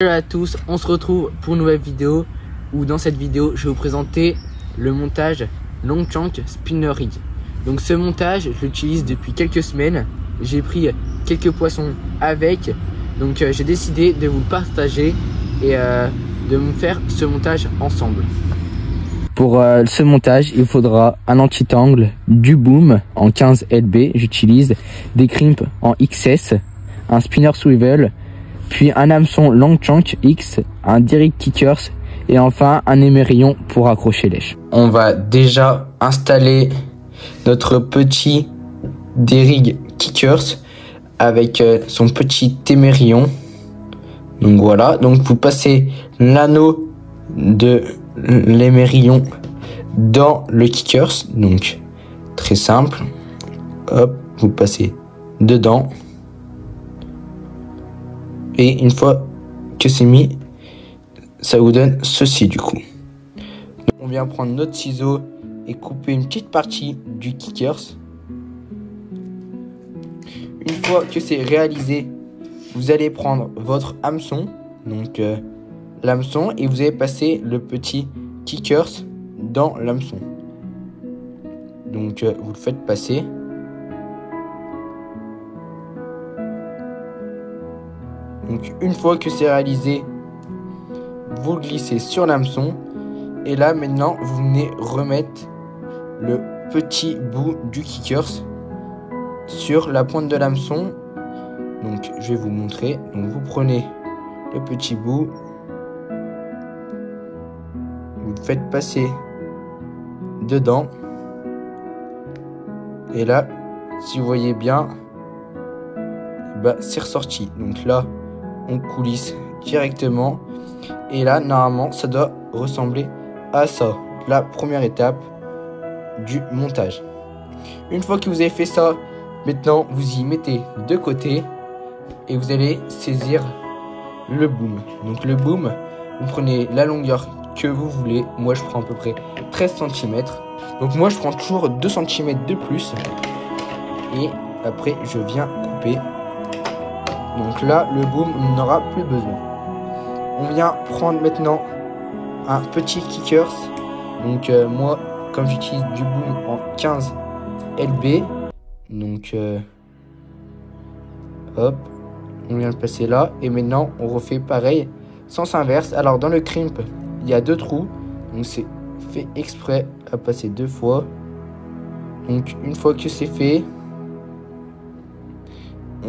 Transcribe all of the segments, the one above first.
Salut à tous, on se retrouve pour une nouvelle vidéo où dans cette vidéo je vais vous présenter le montage Longchank Spinner Rig. Donc ce montage je l'utilise depuis quelques semaines, j'ai pris quelques poissons avec, donc j'ai décidé de vous le partager et de me faire ce montage ensemble. Pour ce montage il faudra un anti-tangle, du boom en 15 LB, j'utilise des crimps en XS, un spinner swivel, puis un hameçon Longchank X, un Derrick Kickers et enfin un émerillon pour accrocher lèche. On va déjà installer notre petit Derrick Kickers avec son petit émerillon. Donc voilà, donc vous passez l'anneau de l'émerillon dans le Kickers, donc très simple. Hop, vous passez dedans. Et une fois que c'est mis, ça vous donne ceci du coup. Donc, on vient prendre notre ciseau et couper une petite partie du Kickers. Une fois que c'est réalisé, vous allez prendre votre hameçon, donc l'hameçon, et vous allez passer le petit Kickers dans l'hameçon. Donc vous le faites passer. Donc une fois que c'est réalisé, vous le glissez sur l'hameçon. Et là maintenant, vous venez remettre le petit bout du Kickers sur la pointe de l'hameçon. Donc je vais vous montrer. Donc vous prenez le petit bout, vous le faites passer dedans. Et là, si vous voyez bien, bah, c'est ressorti. Donc là, on coulisse directement et là normalement ça doit ressembler à ça, la première étape du montage. Une fois que vous avez fait ça, maintenant vous y mettez de côté et vous allez saisir le boom. Donc le boom, vous prenez la longueur que vous voulez. Moi je prends à peu près 13 cm, donc moi je prends toujours 2 cm de plus et après je viens couper. Donc là, le boom, on n'en aura plus besoin. On vient prendre maintenant un petit Kickers. Donc moi, comme j'utilise du boom en 15 LB, donc hop, on vient le passer là. Et maintenant, on refait pareil, sens inverse. Alors dans le crimp, il y a 2 trous. Donc c'est fait exprès à passer 2 fois. Donc une fois que c'est fait,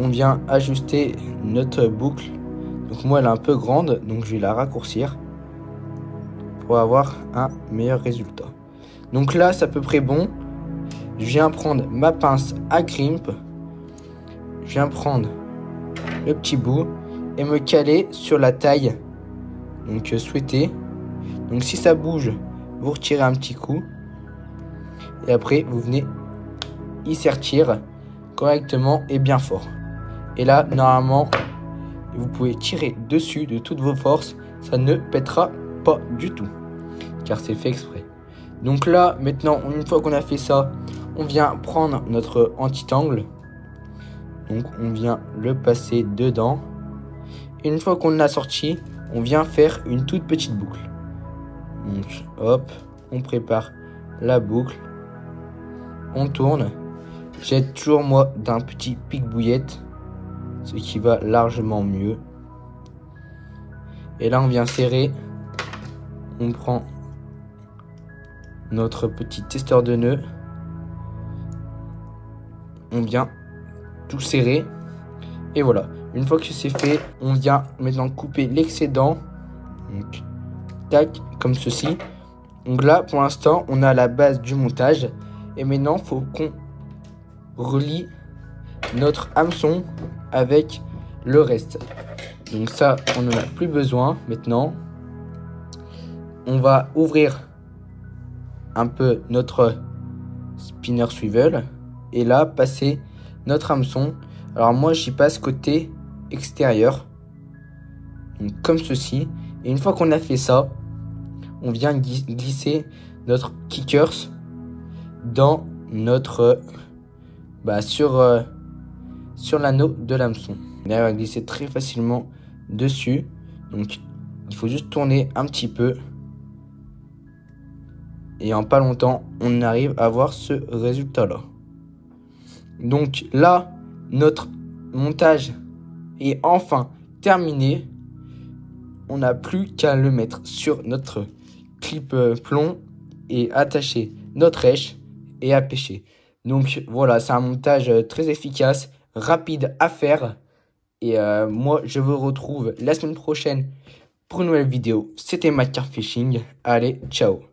on vient ajuster notre boucle. Donc moi elle est un peu grande, donc je vais la raccourcir pour avoir un meilleur résultat. Donc là c'est à peu près bon. Je viens prendre ma pince à crimp, je viens prendre le petit bout et me caler sur la taille donc souhaitée. Donc si ça bouge, vous retirez un petit coup et après vous venez y sertir correctement et bien fort. Et là, normalement, vous pouvez tirer dessus de toutes vos forces. Ça ne pètera pas du tout, car c'est fait exprès. Donc là, maintenant, une fois qu'on a fait ça, on vient prendre notre anti-tangle. Donc, on vient le passer dedans. Et une fois qu'on l'a sorti, on vient faire une toute petite boucle. Donc, hop, on prépare la boucle. On tourne. J'aide toujours, moi, d'un petit pic-bouillette, ce qui va largement mieux. Et là on vient serrer, on prend notre petit testeur de nœuds, on vient tout serrer et voilà. Une fois que c'est fait, on vient maintenant couper l'excédent, donc tac, comme ceci. Donc là pour l'instant on a la base du montage et maintenant il faut qu'on relie notre hameçon avec le reste. Donc ça on n'en a plus besoin. Maintenant on va ouvrir un peu notre spinner swivel et là passer notre hameçon. Alors moi j'y passe côté extérieur, donc comme ceci. Et une fois qu'on a fait ça, on vient glisser notre Kickers dans notre sur l'anneau de l'hameçon. On va glisser très facilement dessus. Donc il faut juste tourner un petit peu. Et en pas longtemps, on arrive à voir ce résultat-là. Donc là, notre montage est enfin terminé. On n'a plus qu'à le mettre sur notre clip plomb et attacher notre rêche et à pêcher. Donc voilà, c'est un montage très efficace, rapide à faire. Et moi, je vous retrouve la semaine prochaine pour une nouvelle vidéo. C'était Matt Carp Fishing. Allez, ciao!